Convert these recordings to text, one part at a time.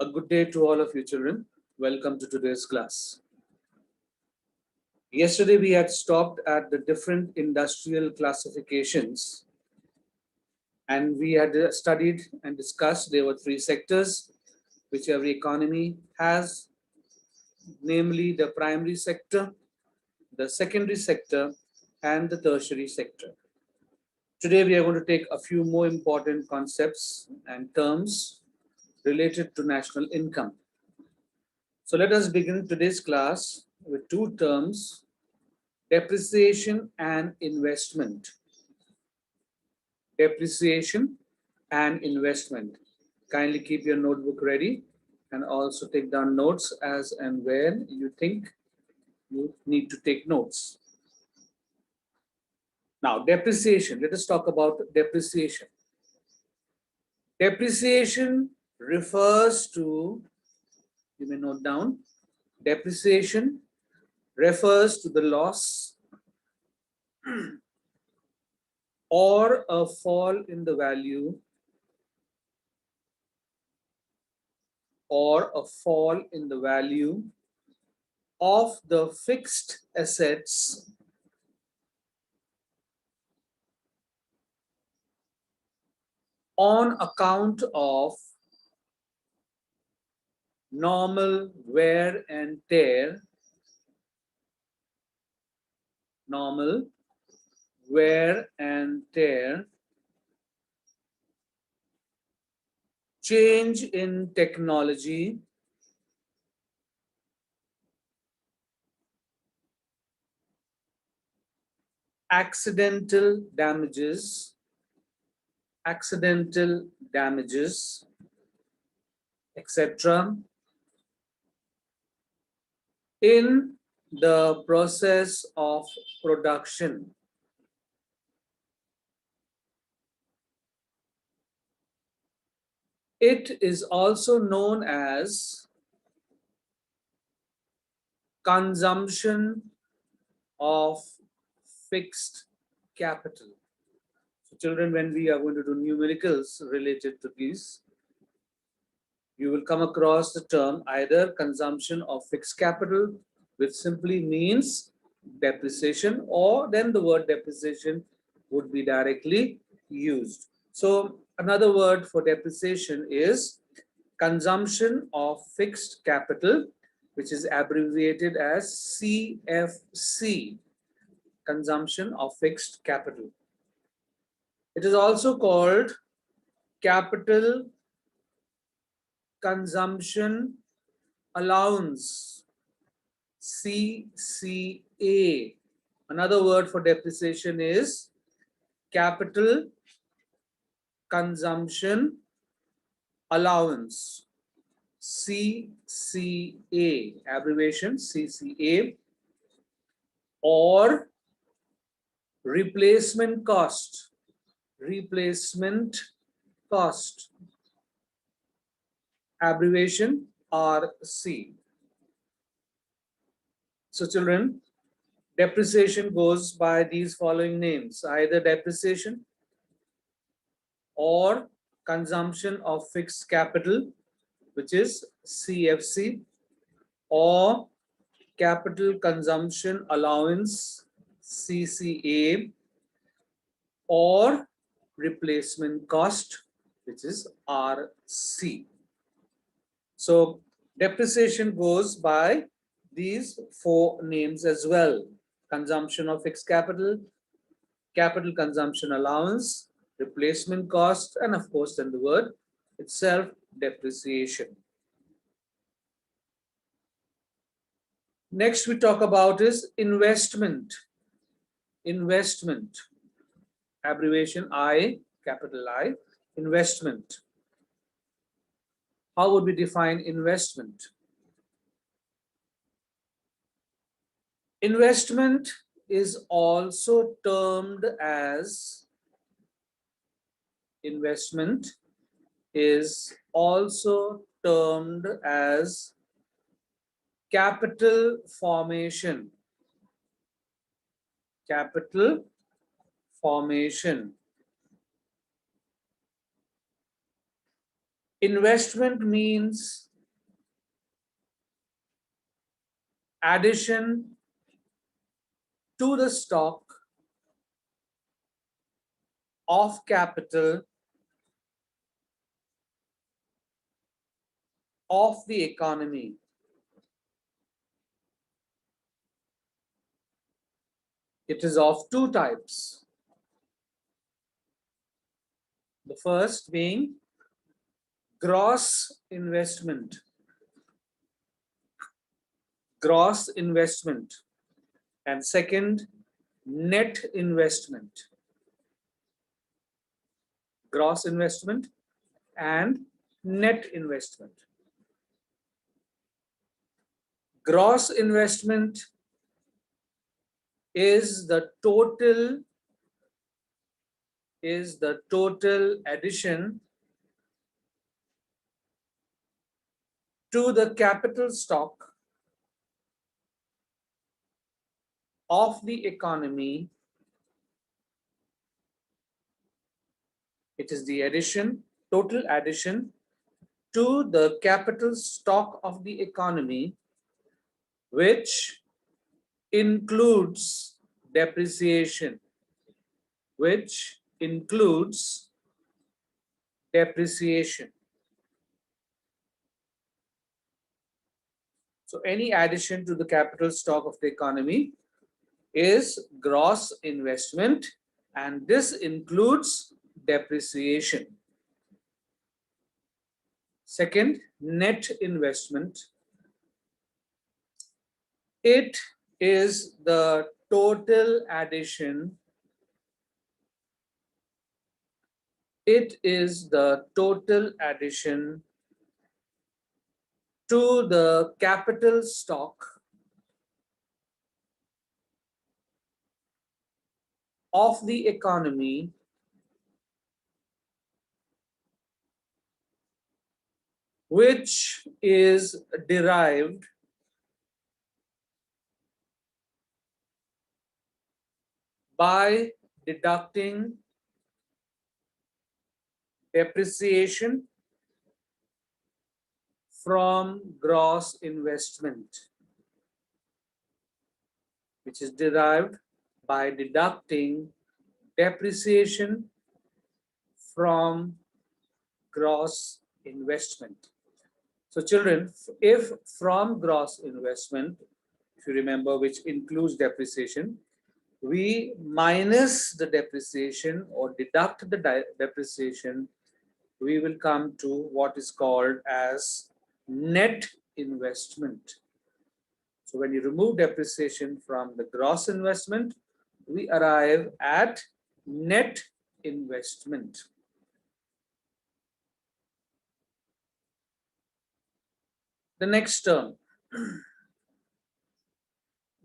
A good day to all of you children. Welcome to today's class. Yesterday we had stopped at the different industrial classifications and we had studied and discussed there were three sectors which every economy has, namely the primary sector, the secondary sector and the tertiary sector. Today we are going to take a few more important concepts and terms related to national income. So let us begin today's class with two terms: depreciation and investment. Depreciation and investment. Kindly keep your notebook ready and also take down notes as and when you think you need to take notes. Now, depreciation. Let us talk about depreciation. Depreciation refers to, you may note down, depreciation refers to the loss or a fall in the value of the fixed assets on account of normal wear and tear, change in technology, accidental damages, etc., in the process of production. It is also known as consumption of fixed capital. So children, when we are going to do numericals related to these, you will come across the term either consumption of fixed capital, which simply means depreciation, or then the word depreciation would be directly used. So another word for depreciation is consumption of fixed capital, which is abbreviated as CFC, consumption of fixed capital. It is also called capital consumption allowance, CCA. Another word for depreciation is capital consumption allowance, CCA, abbreviation CCA, or replacement cost, abbreviation RC. So children, depreciation goes by these following names: either depreciation or consumption of fixed capital, which is CFC, or capital consumption allowance, CCA, or replacement cost, which is RC. So depreciation goes by these four names as well: consumption of fixed capital, capital consumption allowance, replacement cost, and of course then the word itself, depreciation. Next we talk about is investment. Abbreviation I, capital I, investment. How would we define investment? Investment is also termed as capital formation. Investment means addition to the stock of capital of the economy. It is of two types. The first being gross investment. Gross investment. And second, net investment. Gross investment and net investment. Gross investment is the total addition to the capital stock of the economy. It is the addition, total addition to the capital stock of the economy, which includes depreciation, which includes depreciation. So any addition to the capital stock of the economy is gross investment, and this includes depreciation. Second, net investment. It is the total addition. It is the total addition to the capital stock of the economy which is derived by deducting depreciation from gross investment, which is derived by deducting depreciation from gross investment. So children, if from gross investment, if you remember, which includes depreciation, we minus the depreciation or deduct the depreciation, we will come to what is called as net investment. So when you remove depreciation from the gross investment, we arrive at net investment. The next term,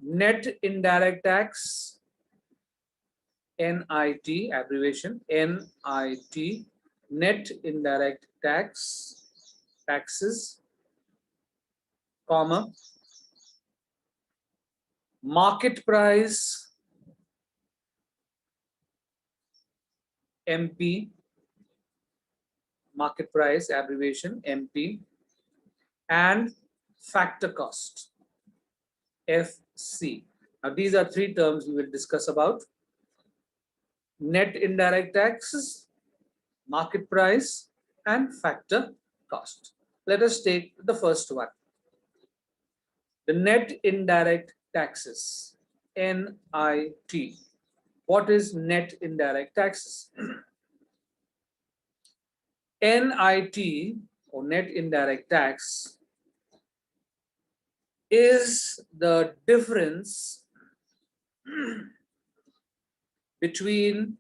net indirect tax, NIT, abbreviation, NIT, net indirect taxes, comma, market price, MP, market price, abbreviation, MP, and factor cost, FC. Now these are three terms we will discuss about: net indirect taxes, market price, and factor cost. Let us take the first one. The net indirect taxes, NIT. What is net indirect taxes? NIT, or net indirect tax, is the difference between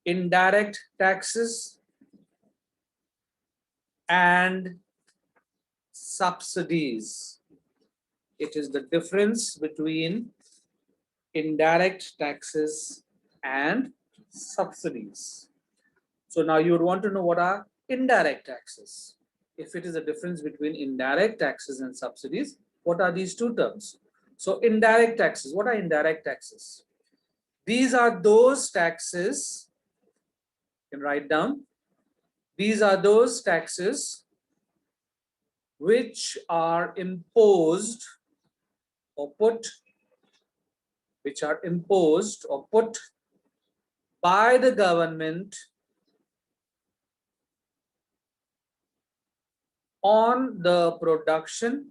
indirect taxes and subsidies. It is the difference between indirect taxes and subsidies. So now you would want to know what are indirect taxes. If it is a difference between indirect taxes and subsidies, what are these two terms? So indirect taxes, what are indirect taxes? These are those taxes, you can write down, these are those taxes which are imposed or put, which are imposed or put by the government on the production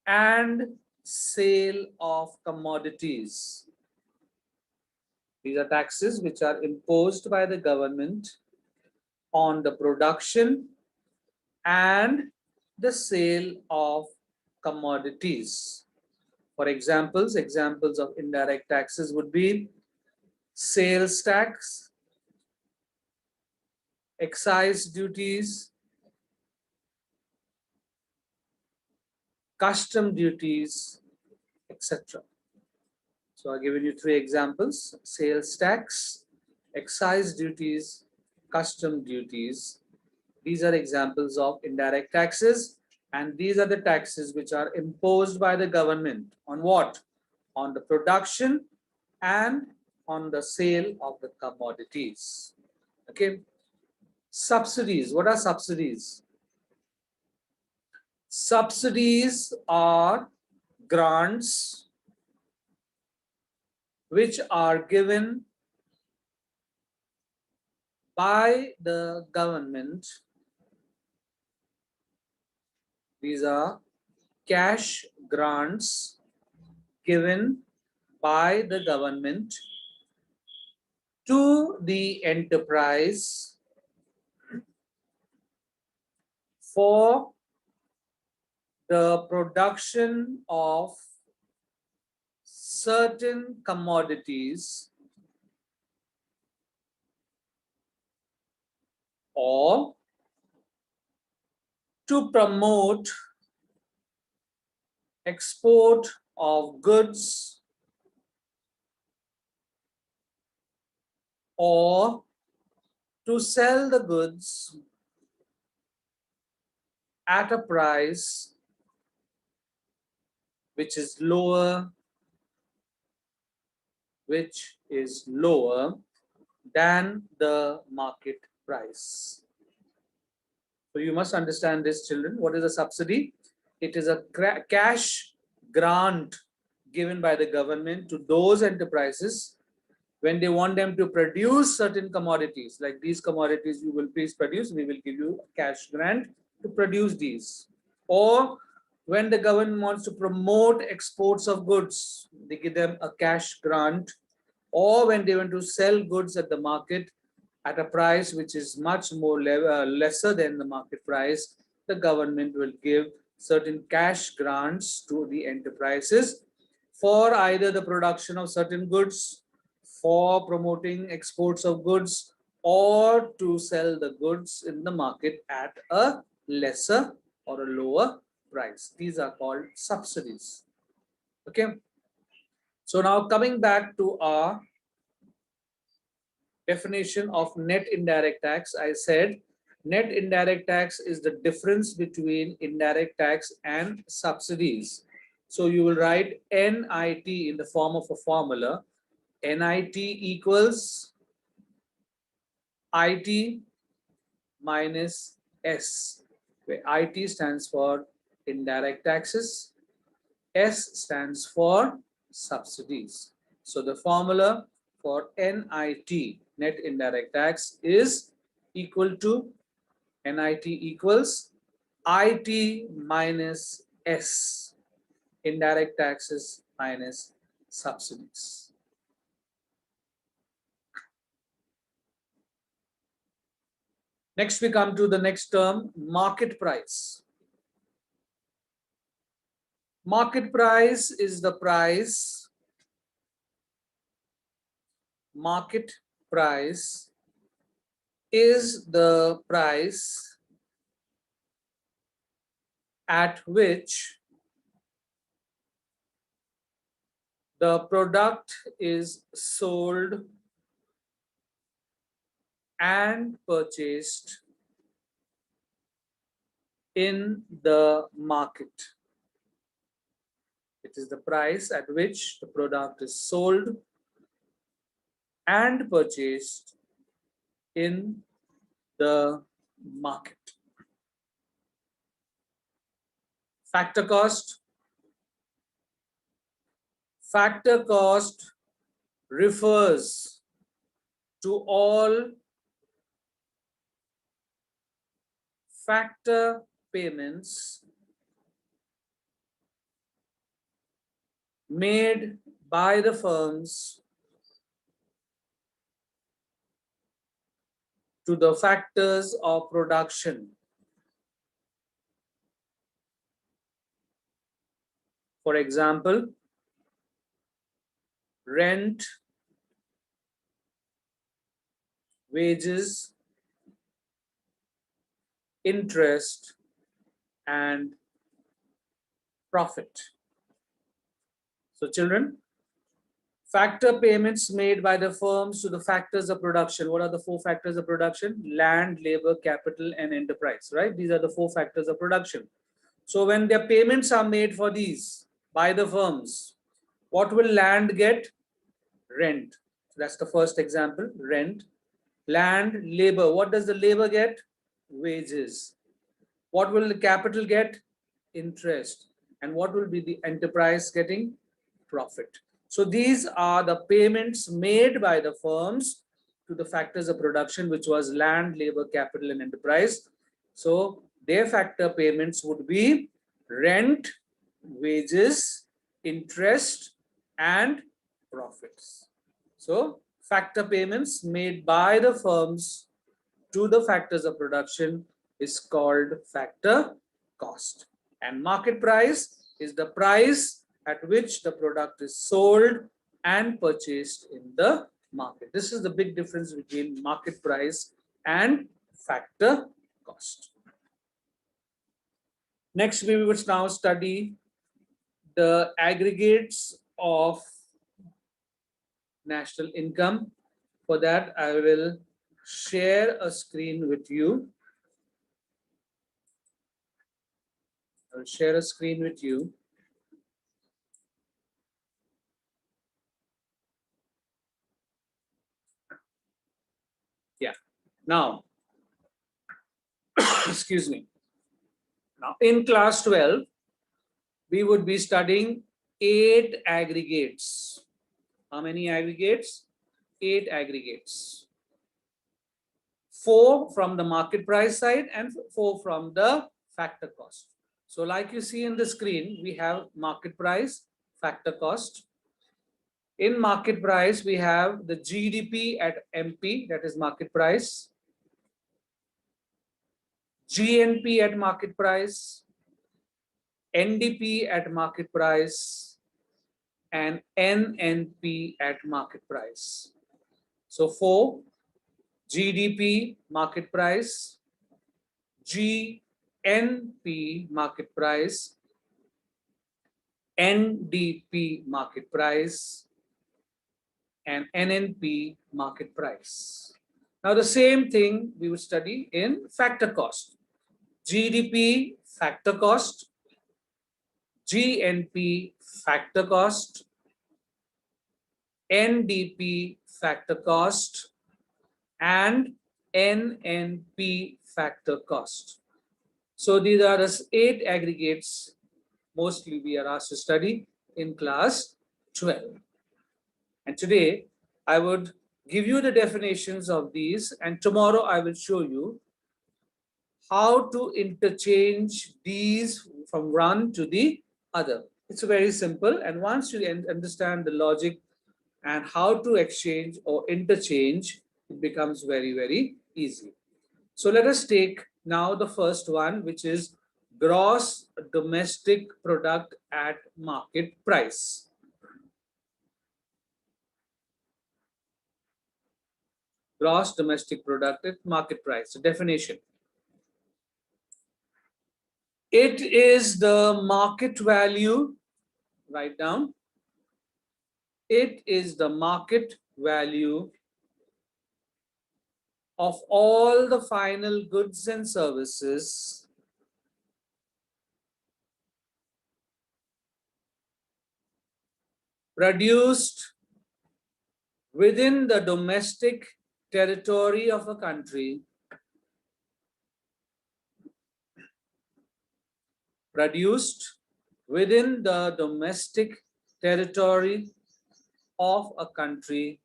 and sale of commodities. These are taxes which are imposed by the government on the production and the sale of commodities. For examples of indirect taxes would be sales tax, excise duties, custom duties, etc. So I've given you three examples: sales tax, excise duties, custom duties. These are examples of indirect taxes, and these are the taxes which are imposed by the government on what? On the production and on the sale of the commodities. Okay. Subsidies. What are subsidies? Subsidies are grants which are given by the government. These are cash grants given by the government to the enterprise for the production of certain commodities or to promote export of goods or to sell the goods at a price which is lower than the market price. So you must understand this, children. What is a subsidy? It is a cash grant given by the government to those enterprises when they want them to produce certain commodities. Like these commodities you will please produce, we will give you a cash grant to produce these. Or when the government wants to promote exports of goods, they give them a cash grant. Or when they want to sell goods at the market at a price which is much more lesser than the market price, the government will give certain cash grants to the enterprises for either the production of certain goods, for promoting exports of goods, or to sell the goods in the market at a lesser or a lower price. These are called subsidies. Okay. So now coming back to our definition of net indirect tax, I said net indirect tax is the difference between indirect tax and subsidies. So you will write NIT in the form of a formula. NIT equals IT minus S, where IT stands for indirect taxes, S stands for subsidies. So the formula for NIT, net indirect tax, is equal to NIT equals IT minus S, indirect taxes minus subsidies. Next, we come to the next term, market price. Market price is the price. Market price is the price at which the product is sold and purchased in the market. It is the price at which the product is sold and purchased in the market. Factor cost. Factor cost refers to all factor payments made by the firms to the factors of production. For example, rent, wages, interest, and profit. So children, factor payments made by the firms to the factors of production. What are the four factors of production? Land, labor, capital, and enterprise, right? These are the four factors of production. So when their payments are made for these by the firms, what will land get? Rent. That's the first example, rent. Land, labor. What does the labor get? Wages. What will the capital get? Interest. And what will be the enterprise getting? Profit. So these are the payments made by the firms to the factors of production, which was land, labor, capital, and enterprise. So their factor payments would be rent, wages, interest, and profits. So factor payments made by the firms to the factors of production is called factor cost. And market price is the price at which the product is sold and purchased in the market. This is the big difference between market price and factor cost. Next, we will now study the aggregates of national income. For that, I will share a screen with you. I'll share a screen with you. Yeah. Now, excuse me. Now, in class 12, we would be studying 8 aggregates. How many aggregates? 8 aggregates. 4 from the market price side and 4 from the factor cost. So like you see in the screen, we have market price, factor cost. In market price, we have the GDP at MP, that is market price. GNP at market price. NDP at market price. And NNP at market price. So 4, GDP market price, GNP market price, NDP market price, and NNP market price. Now the same thing we will study in factor cost. GDP factor cost, GNP factor cost, NDP factor cost, and NNP factor cost. So these are the 8 aggregates mostly we are asked to study in class 12. And today I would give you the definitions of these, and tomorrow I will show you how to interchange these from one to the other. It's very simple, and once you understand the logic and how to exchange or interchange, it becomes very, very easy. So let us take now the first one, which is gross domestic product at market price. Gross domestic product at market price. The definition. It is the market value, write down. It is the market value of all the final goods and services produced within the domestic territory of a country, produced within the domestic territory of a country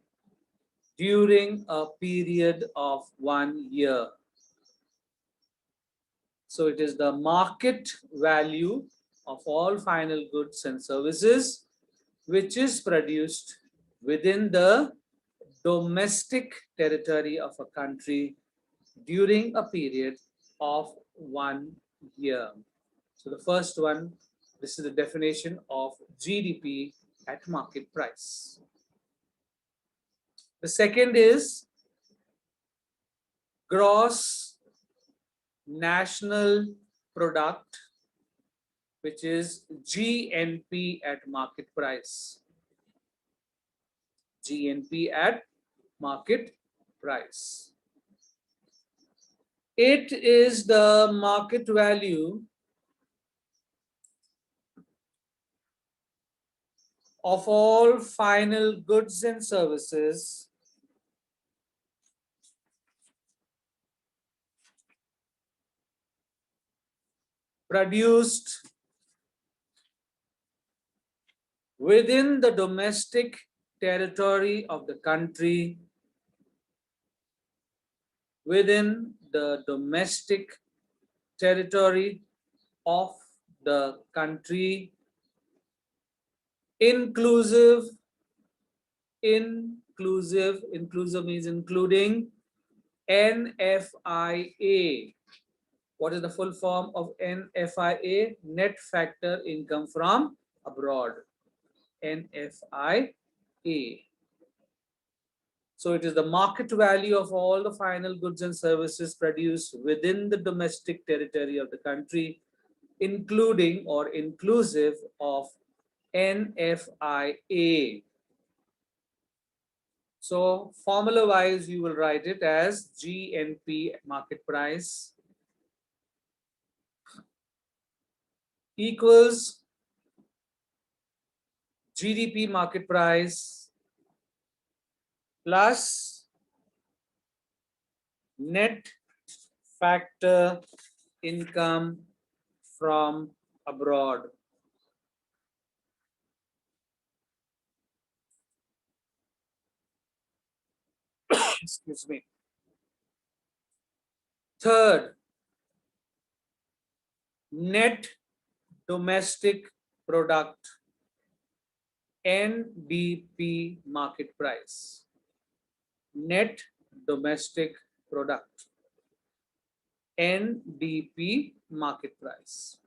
during a period of 1 year. So it is the market value of all final goods and services which is produced within the domestic territory of a country during a period of 1 year. So the first one, this is the definition of GDP at market price. The second is gross national product, which is GNP at market price. GNP at market price. It is the market value of all final goods and services produced within the domestic territory of the country, within the domestic territory of the country, inclusive means including NFIA. What is the full form of NFIA? Net factor income from abroad. NFIA. So it is the market value of all the final goods and services produced within the domestic territory of the country, including or inclusive of NFIA. So formula wise, you will write it as GNP market price equals GDP market price plus net factor income from abroad. Excuse me. Third, net domestic product, NDP market price. Net domestic product, NDP market price.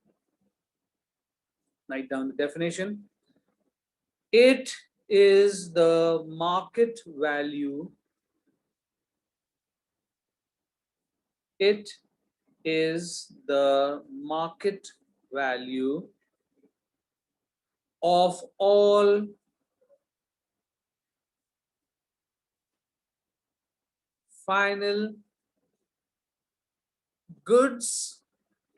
Write down the definition. It is the market value. It is the market value of all final goods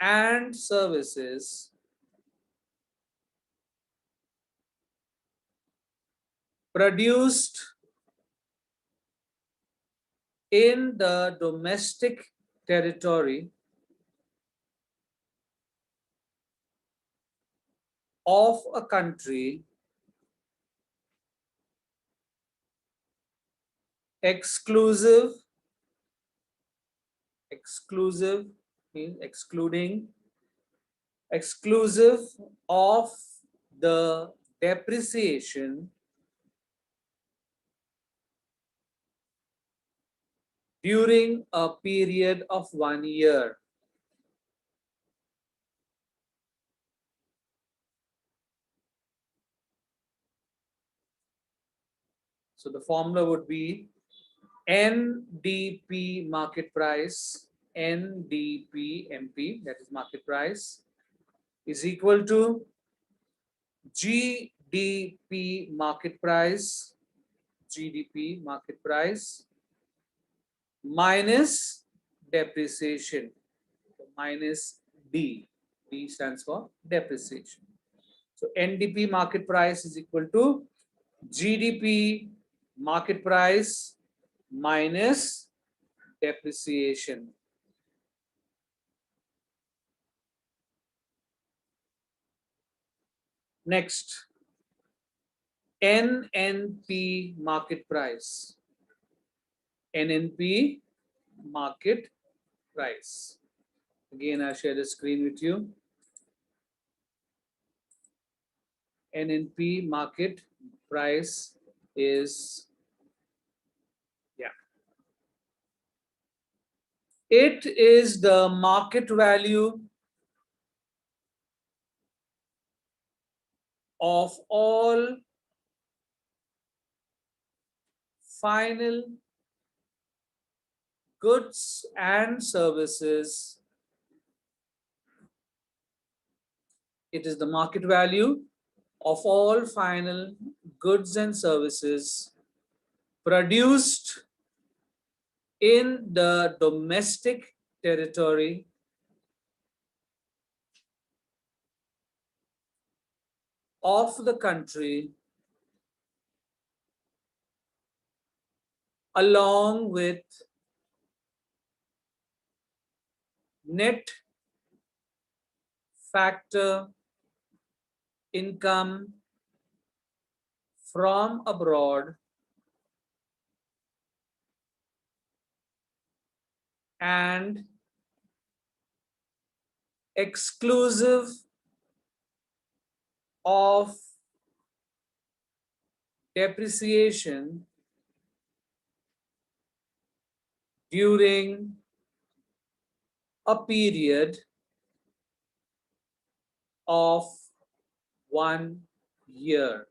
and services produced in the domestic territory of a country exclusive means exclusive of the depreciation during a period of 1 year. So the formula would be NDP market price, NDP, that is market price, is equal to GDP market price, GDP market price minus depreciation, minus D. D stands for depreciation. So NDP market price is equal to GDP market price minus depreciation. Next, NNP market price. NNP market price. Again, I'll share the screen with you. NNP market price is, yeah, it is the market value of all final goods and services. It is the market value of all final goods and services produced in the domestic territory of the country, along with net factor income from abroad and exclusive of depreciation during a period of 1 year.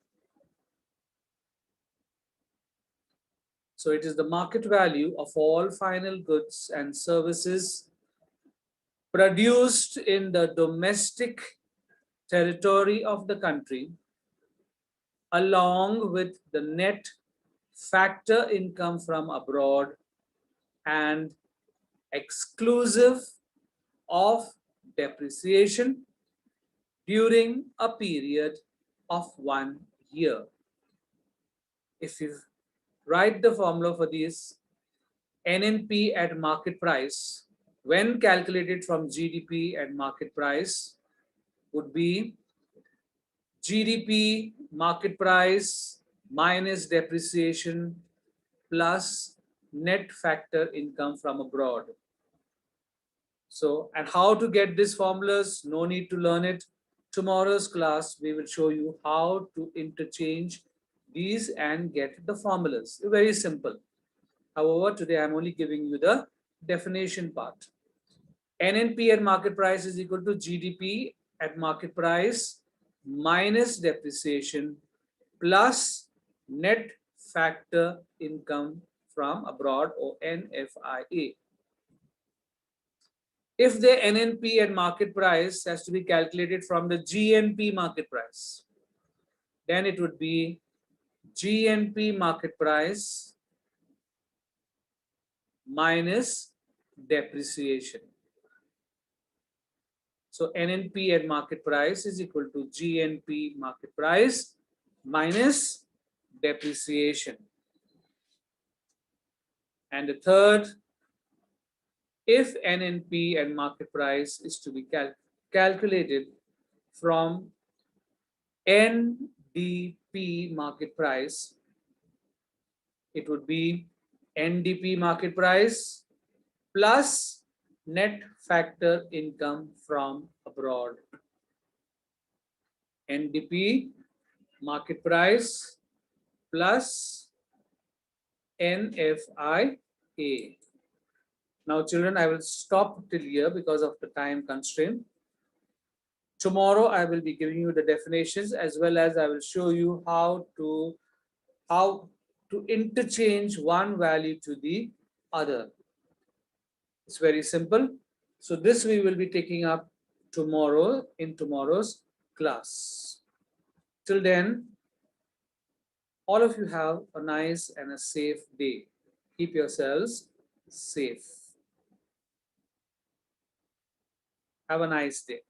So it is the market value of all final goods and services produced in the domestic territory of the country, along with the net factor income from abroad and exclusive of depreciation during a period of 1 year. If you write the formula for this, NNP at market price, when calculated from GDP at market price, would be GDP market price minus depreciation plus net factor income from abroad. So, and how to get these formulas? No need to learn it. Tomorrow's class, we will show you how to interchange these and get the formulas. Very simple. However, today I'm only giving you the definition part. NNP at market price is equal to GDP at market price minus depreciation plus net factor income from abroad, or NFIA. If the NNP at market price has to be calculated from the GNP market price, then it would be GNP market price minus depreciation. So NNP at market price is equal to GNP market price minus depreciation. And the third, if NNP at market price is to be calculated from NDP market price, it would be NDP market price plus net factor income from abroad. NDP market price plus NFIA. Now, children, I will stop till here because of the time constraint. Tomorrow, I will be giving you the definitions, as well as I will show you how to interchange one value to the other. It's very simple. So this we will be taking up tomorrow in tomorrow's class. Till then, all of you have a nice and a safe day. Keep yourselves safe. Have a nice day.